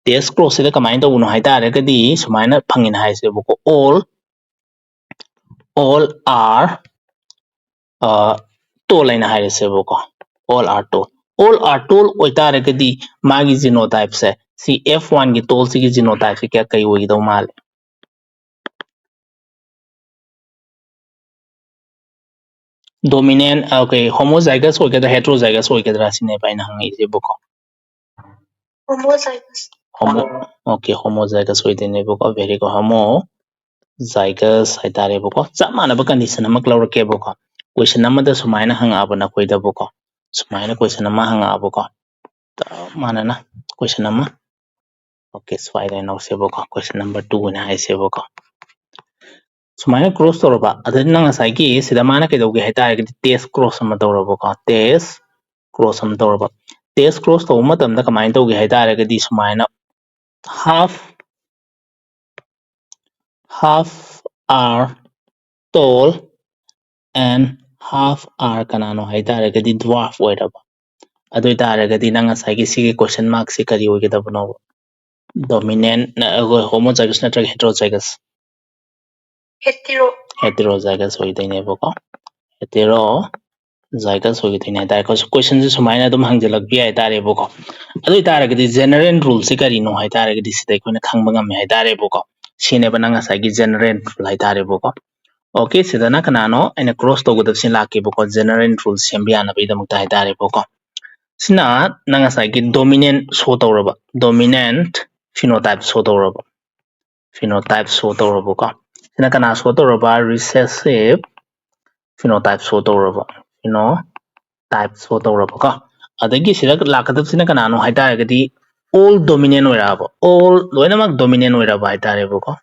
test cross sida kamai to uno hai tare ka di sumaina phangin hai se boko all are to laina hai se boko all are told oi tare ka di magi genotype se si F1 gi tol si gi genotype se kya kai oi do mal dominant okay homozygous oi kedra heterozygous oi kedra sine paina hangi se boko homozygous okay homozygous oi dene boko very go homozygous hai tare boko chamana ba condition ama klawra ke boko question nama da sumaina hanga aba na koi da boko sumaina question nama hanga aba ko mana na question nama okay swaida no se boko question number 2 na hai se boko sumaina cross to roba adin nang sai ki sida mana ke doge hai tare test cross ama to roba ko test cross ama to roba test cross to matam da kamai to ge hai tare di sumaina half are tall and half are kanano hai tare di dwarf oiraba adu tare di nang sai ki sigi question mark se kari oge da bano dominant na homozygous na heterozygous heterozygous oidine boko heterozygous oidine tare ko question se sumaina dum hangjalak bi ai tare boko adu tare di general rule se kari no hai tare di sidai ko na khangba ngam hai tare boko sine ba nang sai ki general rule hai tare boko okay sida na kanano ina cross to godab sin laki boko general rule sembiana ba idam ta hai tare boko sina nanga sai ki dominant show tawraba dominant phenotype show tawraba phenotype show tawraba ko sina kana show tawraba recessive phenotype show tawraba phenotype show tawraba ko adagi sida lakadab sina kana no haita gadi all dominant oiraba all loinamak dominant oiraba haita rebo ko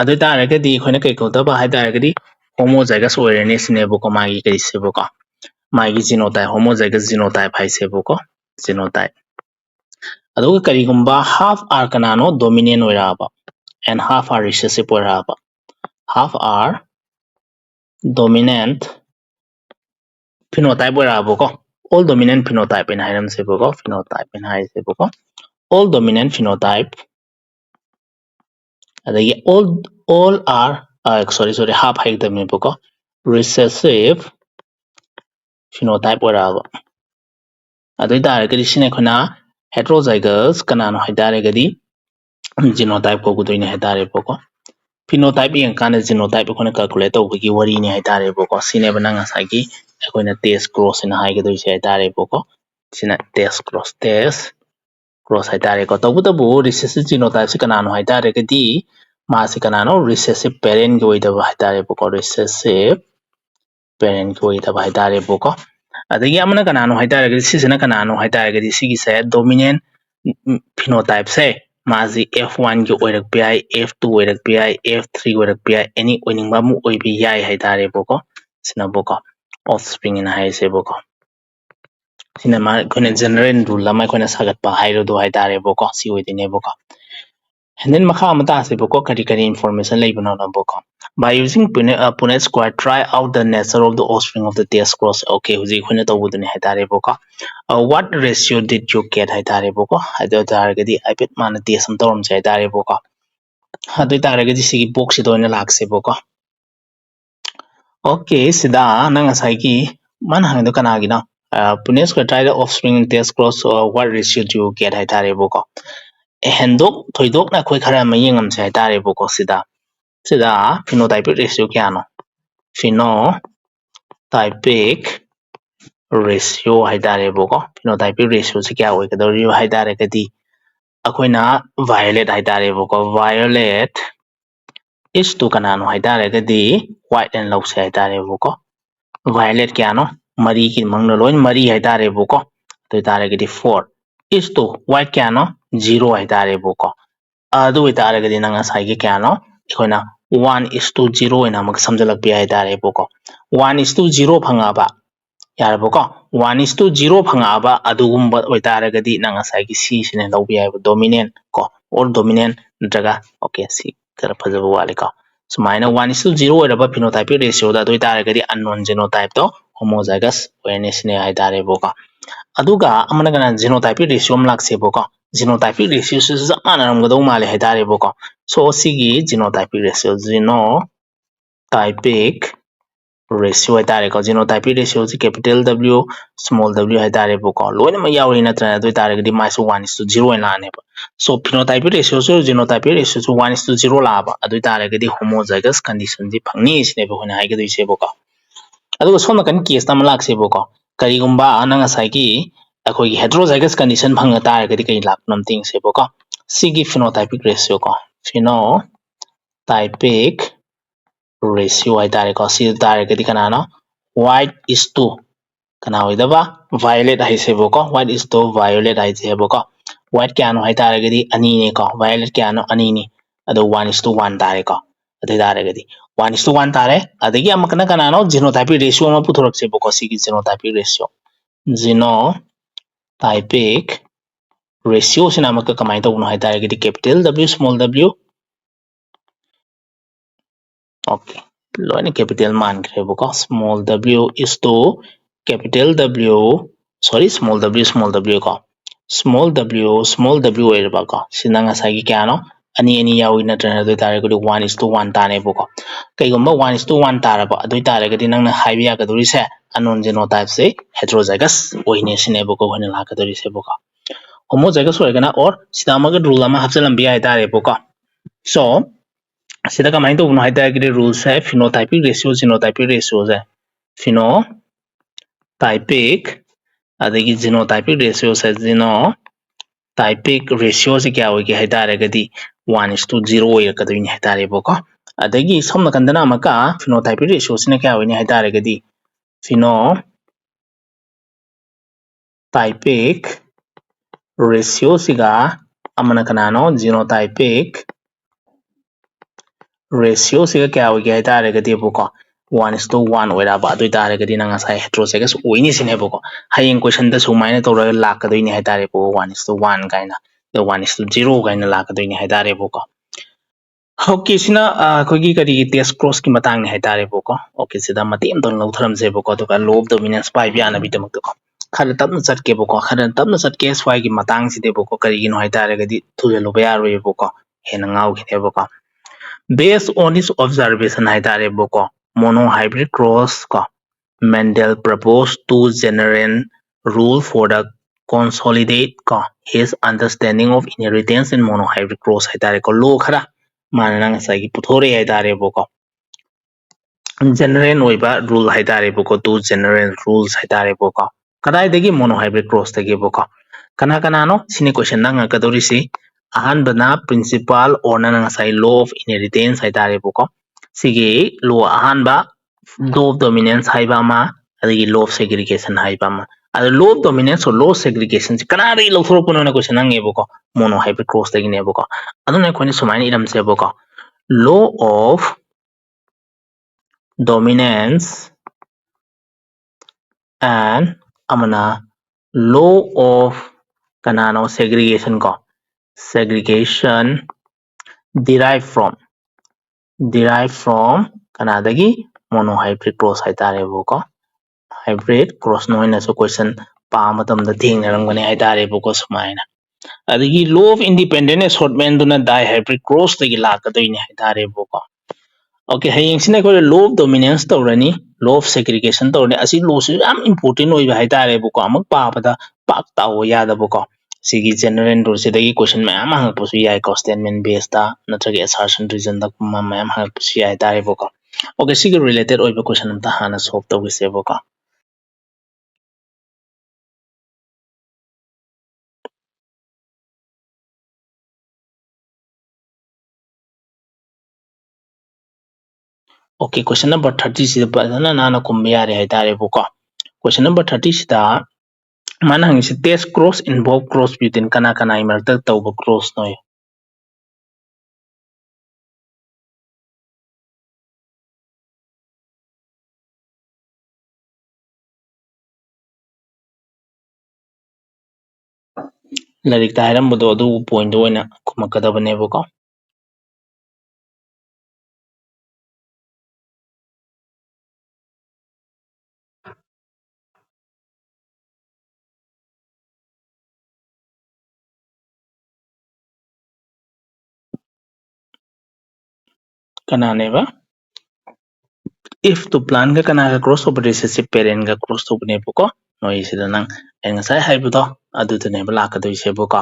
adu taragadi khona kai ko da ba haita gadi homozygous oirane sinebo ko magi kai sebo ko magi genotype homozygous genotype hai sebo ko genotype ꯑꯗꯨꯒ ꯀꯔꯤꯒꯨꯝꯕ half r ꯀꯅꯥꯅꯣ dominant ꯑꯣꯏꯔꯛꯑꯕ and half r recessive ꯑꯣꯏꯔꯛꯑꯕ half r dominant phenotype ꯑꯣꯏꯔꯛꯑꯕꯀꯣ all dominant phenotype ꯍꯥꯏꯅ ꯍꯥꯏꯔꯝꯁꯦꯕꯀꯣ phenotype ꯍꯥꯏꯅ ꯍꯥꯏꯁꯦꯕꯀꯣ all dominant phenotype adagi all are sorry half haigdamnebako recessive phenotype oraba adoi taragadi sine khona heterozygous kanano haidaragadi genotype ko gudoine haidarebako phenotype yang kana genotype khona calculate tawbagi wari ni haidarebako sine bana ngasagi akhona test cross na haigadoi se haidarebako sina test cross haidareko tawbutabu recessive genotype se kanano haidaragadi मासी कनानो recessive parent की ओइदबा हाइतारे Boko recessive parent की ओइदबा हाइतारे Boko अदगी अमना कनानो हाइतारे सिसना कनानो हाइतारे सिगी से dominant phenotype से माजी F1 की ओइरक पीआई F2 ओइरक पीआई F3 ओइरक पीआई एनी ओइनिंगबा मु ओइबी याई हाइतारे बोको सिना बोको ऑफस्प्रिंग इन हाइसे बोको सिना मा कोने जनरल रूल लमा कोने सागतपा हाइरो दो हाइतारे बोको सी ओइदिने बोको and then makha amata asiboko kari information laibano na boko by using Punnett square try out the nature of the offspring of the test cross okay huji khone tawbuduni haitare boko what ratio did you get haitare boko hado taragadi ipet mana test am tawam sai haitare boko hado taragadi sigi box doina lakse boko okay sida nang asai ki man hangdo kanagi na Punnett square try the offspring test cross what ratio do you get haitare boko hendok thoidok na khoi khara mayeng am sai tare boko sida phenotypic ratio kyano phenotypic ratio hai tare boko phenotypic ratio se kya oi kadori hai tare kadi akoina violet hai tare boko violet is to kanano hai tare kadi white and low se hai tare boko violet kyano mari ki mangno loin mari hai tare boko to tare kadi 4 is to white kyano 0 hai tare boko adu itaragadi nanga saigi kyano ikhoina 1:0 ina mak samjalak pi ai tare boko 1:0 phangaba yaraboko 1:0 phangaba adugumba oitaragadi nanga saigi c sine lawbi ai dominant ko or dominant draga okay c kara phajabu wale ko sumaina 1:0 oiraba phenotypic ratio da oitaragadi unknown genotype to homozygous awareness ne ai tare boko aduga amana kana genotypic ratio am lakse boko genotypic ratio se zamana ramgadau male haidare boko so sigi genotypic ratio genotypic ratio haidare ko genotypic ratio si capital W small w haidare boko loina ma yauri na tra do tare gadi minus 1:0 ina ne so phenotypic ratio so genotypic ratio so 1:0 la ba adu tare gadi homozygous condition di phangni sine bo hona haigadu ise boko aduga soma kan case tam lakse boko karigumba ananga saigi अखोई heterozygous condition भंगा तारगदी कई लापनम thing से बोको सिगी phenotypic ratio को phenotypic ratio है तारे को सी तारगदी कनानो व्हाइट इज टू कना होइदबा वायलेट है से बोको व्हाइट इज टू वायलेट है से बोको व्हाइट क्यानो है तारगदी अनि ने को वायलेट क्यानो अनि ने अदो 1:1 तारे को अदे तारगदी 1:1 तारे अदगी अमकना कनानो जीनोटाइपिक रेशियो म पुथोरक से बोको सिगी genotypic ratio Gino typic ratio sina amaka kamai tawno hai taragadi capital W small w okay loina capital man kre boko small w is to capital W sorry small w ko small w erba ko sina nga sagi kyano ani yawi na trana do taragadi 1:1 tane boko kai gomba 1:1 taraba adu taragadi nangna haibya kaduri se unknown genotype se heterozygous oine sine boko hona la kaduri se boko homozygous oigana or sida amaga rule ama hapsalam bi ai tare boko so sida kamai to no hai tare gidi rules hai phenotypic ratio genotypic ratio hai phenotypic adagi genotypic ratio hai genotypic ratio se kya hoigi hai tare gadi 1:0 oirkadoi hai tare boko adagi somna kandana amaka phenotypic ratio sine kya hoini hai tare gadi phenotypic ratio siga amana kanano genotypic ratio siga kya hoigi hai tare gadi boko 1:1 ꯑꯣꯏꯔꯛꯑꯕ ꯑꯗꯨ ꯑꯣꯏꯇꯥꯔꯒꯗꯤ ꯅꯪ ꯉꯁꯥꯏ ꯍꯦꯇ꯭ꯔꯣꯖꯥꯏꯒꯁ ꯑꯣꯏꯅꯤ ꯁꯤꯅꯦꯕꯀꯣ ꯍꯌꯦꯡ ꯀꯣꯏꯁꯟꯗ ꯁꯨꯃꯥꯏꯅ ꯇꯧꯔꯒ ꯂꯥꯛꯀꯗꯣꯏꯅꯤ ꯍꯥꯏꯇꯥꯔꯦꯕꯀꯣ 1:1 ꯀꯥꯏꯅ 1:0 ꯀꯥꯏꯅ ꯂꯥꯛꯀꯗꯣꯏꯅꯤ ꯍꯥꯏꯇꯥꯔꯦꯕꯀꯣ ꯑꯣꯀꯦ ꯁꯤꯅ ꯑꯩꯈꯣꯏꯒꯤ ꯀꯔꯤꯒꯤ ꯇꯦꯁ ꯀ꯭ꯔꯣꯁꯀꯤ ꯃꯇꯥꯡꯅꯤ ꯍꯥꯏꯇꯥꯔꯦꯕꯀꯣ ꯑꯣꯀꯦ ꯁꯤꯗ ꯃꯇꯦꯛ ꯑꯃꯇꯪ ꯂꯧꯊꯔꯝꯁꯦꯕꯀꯣ ꯑꯗꯨꯒ ꯂꯣ ꯑꯣꯐ ꯗꯣꯃꯤꯅꯦꯟꯁ ꯄꯥꯏꯕ ꯌꯥꯅꯕꯒꯤꯗꯃꯛꯇꯀꯣ ꯈꯔ ꯇꯞꯅ ꯆꯠꯀꯦꯕꯀꯣ ꯈꯔ ꯇꯞꯅ ꯆꯠꯀꯦ ꯁ꯭ꯋꯥꯏꯒꯤ ꯃꯇꯥꯡꯁꯤꯗꯤꯕꯀꯣ ꯀꯔꯤꯒꯤꯅꯣ ꯍꯥꯏꯇꯥꯔꯒꯗꯤ ꯊꯨꯖꯜꯂꯨꯕ ꯌꯥꯔꯣꯏꯕꯀꯣ ꯍꯦꯟꯅ ꯉꯥꯎꯈꯤꯅꯦꯕꯀꯣ based on his observation ꯍꯥꯏꯇꯥꯔꯦꯕꯀꯣ monohybrid cross ko Mendel proposed to generate rule for the consolidate ko his understanding of inheritance in monohybrid cross haitare ko lo khara mana nang sai gi puthore haitare boko generate oiba rule haitare boko to generate rules haitare boko kadai dagi monohybrid cross dagi boko kana no sini question nang kadori si ahan bana principal or nang sai law of inheritance haitare boko sigi law ahan ba law of dominance haiba ma adagi law of segregation haiba ma ada law of dominance or law of segregation kana ri lo thoro puno na question nang eboko monohybrid cross dagi ne boko aduna khoni sumaini iram se boko law of dominance and amana law of kanano segregation ko segregation derived from kanadagi monohybrid cross haitare boko hybrid cross noina so question pa matam da thengnaramgani haitare boko sumaina adagi law of independent assortment duna dihybrid cross dagi lakadoini haitare boko okay hayeng sina ko law of dominance tawrani law of segregation tawrani asi law su am important oi haitare boko amak pa pada pak tawo yada boko sigi general rule sidagi question mayam hangpasu yai ko statement based ta natragi assertion reason da kuma mayam hangpasu yai tare boko okay sigi related oi question amta hana solve tawise boko okay question number 30 sida badana nana kumba yare haitare boko question number 30 sida mana hangisi test cross involve cross between kana imarta tawba cross noi larik ta hairam bodo adu point do oina kumakadabane boko kana neba if to plan ga kana ga cross over recessive parent ga cross to bane boko noi sida nang en ngasai haibudo adu tane ba lakadoi se boko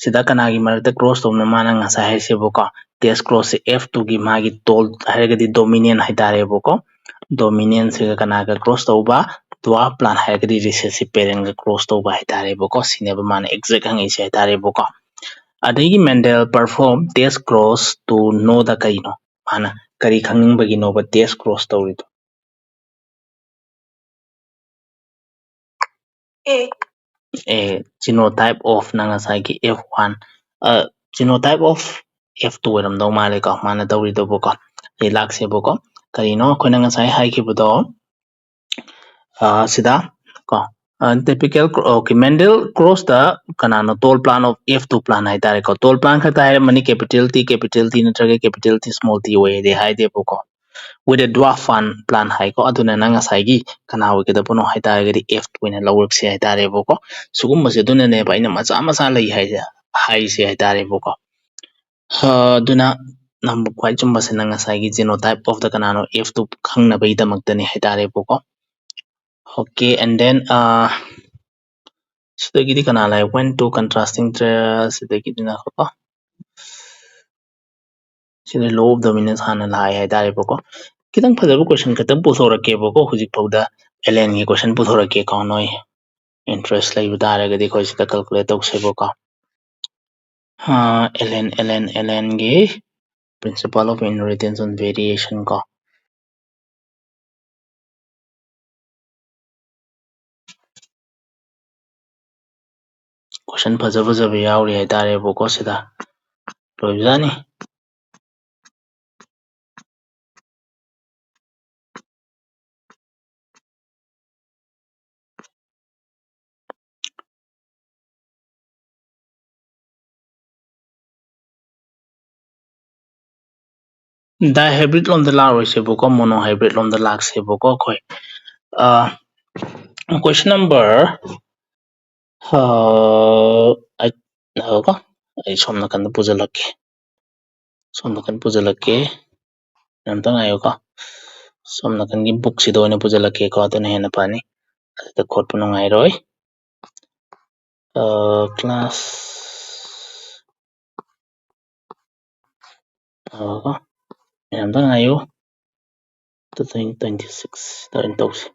sida kana gi marta cross to na mana ngasai hai se boko test cross se f2 gi magi tol haigadi dominant haitare boko dominant se ga kana ga cross to ba dwa plan haigadi recessive parent ga cross to ba haitare boko sine ba mana exact hangi se haitare boko adagi Mendel perform test cross to know the kaino mana kari khangning bagi no ba test cross tawrido genotype of nangasai F1 genotype of F2 oiramdau male ko mana tawrido boko ei lakse boko karino khona ngasai haikibudo sida ko typical okay Mendel cross the kanano toll plan of F2 plan haitare ko toll plan khata hai mani capital T natraga capital T small t oye de haide boko with a dwarf plan hai ko aduna na ngasai gi kana wi kada bono hai tare gadi f2 ina lawrk se hai tare boko sugum base duna ne ba ina macha lai hai se hai tare boko duna nam kwai chum base na ngasai gi genotype of the kanano f2 khangna bai damak tani hai tare boko okay and then sidagi di kana lai when to contrasting sidagi dina ko sida law of dominance hana lai hai tare boko kitang phajaba question khatang puthorake boko hujik phawda ln gi question puthorake ko noi interest laibu taragadi khoi sida calculate tawse boko ln gi principle of inheritance and variation ko question phajaba yauri hai tare boko sida loibjani Dihybrid lomda laroiseboko, monohybrid lomda lakseboko khoi. Question number I somna kan pujalake. Somna kan pujalake. Namtang ayo ka. Somna kan gi book sido ne pujalake ko to ne na pani. The khot punong ai roi. Class namtang ayo 2026 tarin tos.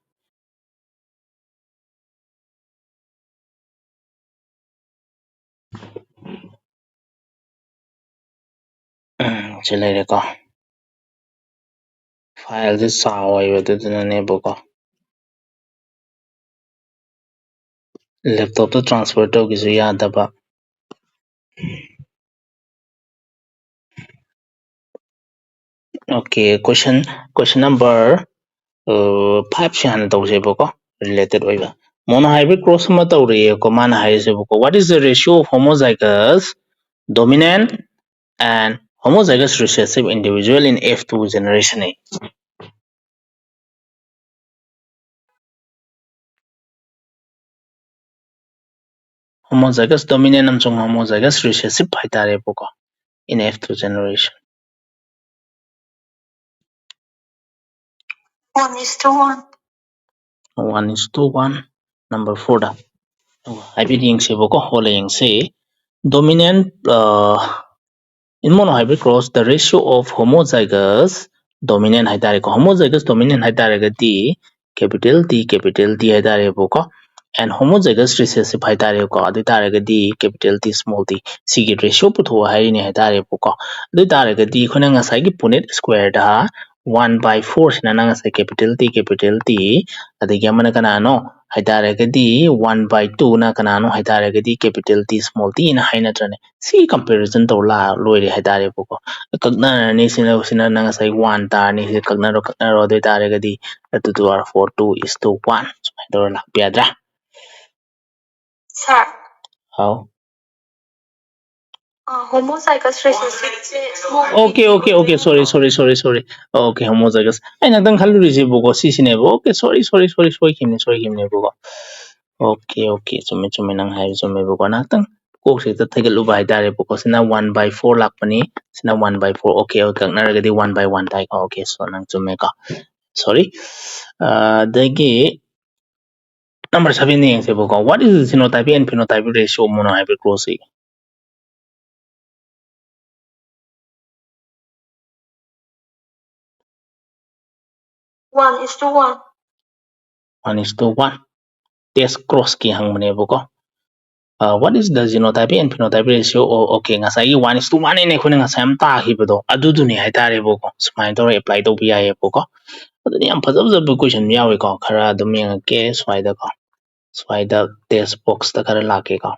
Chile ko. File this saw ay wala to na nebo ko. Laptop to transfer to kisu yada ba. Okay, question number 5 siya tawsebo ko related oiba. Monohybrid cross ma tawri ko man haisebo ko. What is the ratio of homozygous dominant and homozygous recessive individual in F2 generation A? Homozygous dominant amsong homozygous recessive haitare ko in F2 generation. 1:1. 1:1. Number 4 da. Hybrid yingse ko hole yingse dominant in monohybrid cross the ratio of homozygous dominant haitare ko homozygous dominant haitare gati capital D haitare ko and homozygous recessive haitare ko adu tare gati capital T small t sigi ratio putho hai ni haitare ko adu tare gati khona ngasai gi punit square da 1/4 sina nga sai capital T adagi amana kana no haitare gati 1/2 na kana no haitare gati capital T small t na haina trane si comparison to la loire haitare ko kakna ni sina nga sai 1 ta ni si kakna ro de tare gati 2 to 4 2:1 so do la piadra Sir, how homozygous recessive. Okay. Sorry. Okay, homozygous. Ay nagdang kalurisi buko si sinebo. Okay, sorry. Kimne buko. Okay. Chumi nang hai chumi buko natang. Kok se ta thagal ubai dare buko sina 1/4 lakpani sina 1/4. Okay, kak naragadi 1/1 tai ka. Okay, so nang chumi ka. Sorry. Dagi number 7 ni se buko. What is the phenotype and phenotype ratio of monohybrid cross? 1:1. 1:1. Test cross ki hang mane buko. What is the genotype and phenotype ratio? Okay, ngasai 1:1 ne khone ngasai am ta hibodo aduduni haitare boko smai to apply to bi ai boko aduni am phajab question yawe ko khara adum yangke swaida test box ta khara lake ko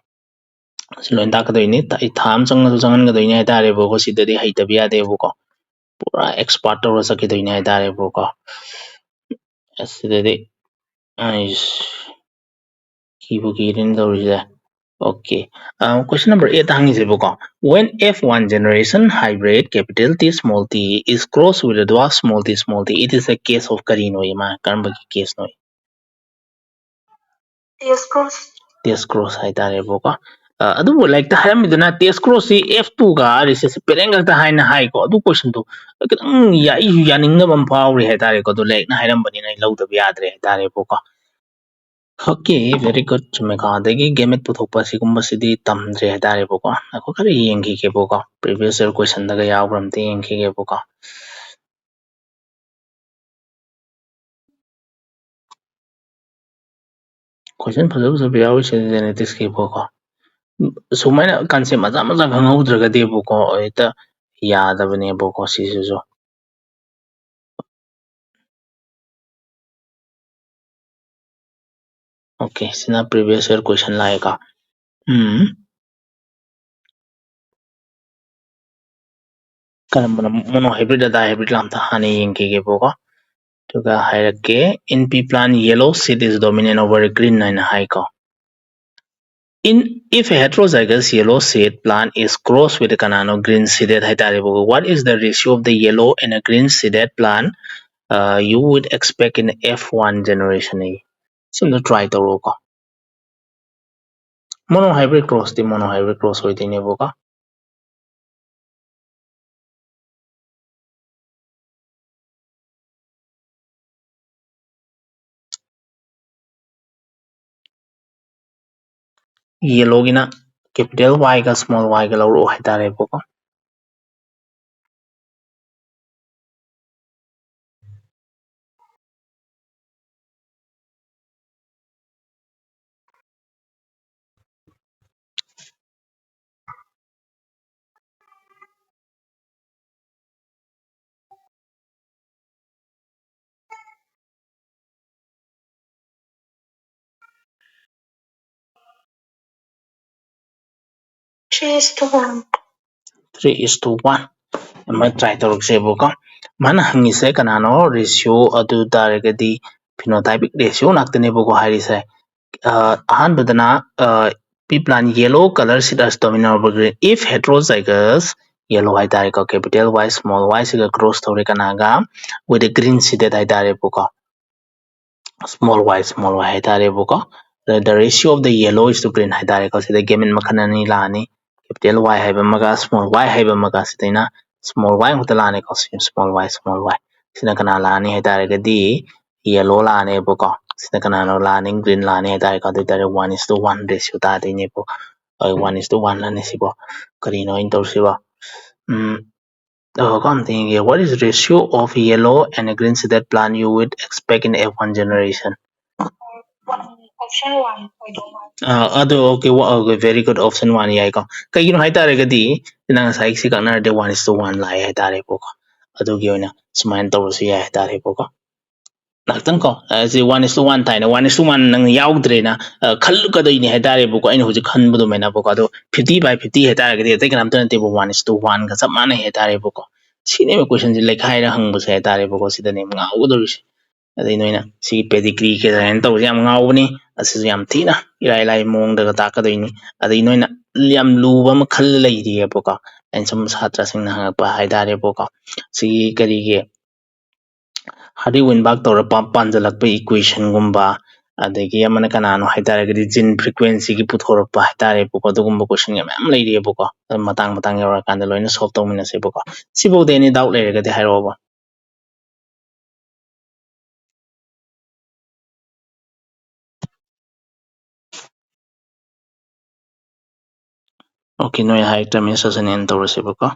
siloin ta kadoini ta itham jangan gadoini haitare boko sidadi haitabi ade boko pura expert to sakidoini haitare boko asidadi ais kibu kirin dawrija. Okay. Question number 8 is when F1 generation hybrid capital T small t is crossed with a dwarf small t, it is a case of Carino ima karamba case no. Test cross haitare boka. Adu like the haramidana test cross si F2 ga recessive perengal ta haina hai ko adu question to ya yaninga bam power haitare ko to like na harambani na lauda biadre haitare boka. Okay, very good. Chumekadagi gamet puthokpa sigumbasidhi tamdre haitare boko. Ako kari yengki ke boko. Previous year question daga yawramte yengki ke boko. Question phajab yawi genetics ke boko. Sumaina concept maza khangaudragadi boko eta yadabane boko sisiso. Okay, sina previous year question laeka. Karambana monohybrid da dihybrid lamta hane yengki ke boko. Tuga hairake in P plan yellow seed is dominant over green nine high ko. if a heterozygous yellow seed plant is crossed with a kanano green seeded haitarebo, what is the ratio of the yellow and a green seeded plant you would expect in F1 generation? Simple try to monohybrid cross the monohybrid cross hoitine ka yellow gina capital Y ka small y ka lauro haitarebo ka3:1. 3:1 ama try tauruksebo ka mana hangise kanano ratio adu taragadi phenotypic ratio naktanebo ko hairise ahanbadana p plant yellow color sida dominant green if heterozygous yellow haitare ko capital Y small y siga cross tore kanaga with a green seeded haitare ko small y haitare ko the ratio of the yellow is to green haitare ko sida gamin makhanani lani capital Y haiba maga small y haiba maga sidina small y hota lani ko small y sina kana lani haitare gadi yellow lani ko sina kana no lani green lani haitare ko tare 1:1 ratio ta dine po 1:1 lani sibo karino in torsiba come thinking, what is the ratio of yellow and a green seeded plant you would expect in F1 generation? Option 1. Ado okay, okay, very good option 1 yai ko. Kaigino haitare nang sai si kana de 1:1 lai haitare po ko. Adugi oina sumain tawsi yai haitare po ko. Naktan ko si 1:1 taina 1:1 nang yaudre na khalukadoi ni haitare po ko aina huji khanbudu mena po ko ado 50/50 haitare gadi atai kanam tan te 1:1 ka sab mana haitare po ko. Sine me question ji lekhai ra hang bu se haitare po ko sida ne ngaudoris. Adai noina si pedigree ke da ento yam ngaubni asisu yam thina irai lai mong daga takadoi adai noina yam luba ma khal leiri po ko. And some satra sing na hang pa haitare po ko. Si kari ge hari win back to panjalakpa equation gumba adagi amana kanano haitaragadi gene frequency gi puthorakpa haitare po ko dugumba question ya mem leiri po ko matang yawra kanda loina solve tawmina se po ko sibo de ni doubt leiragadi hairoba. Okay, no hai ta min sa sanin tawrase po ko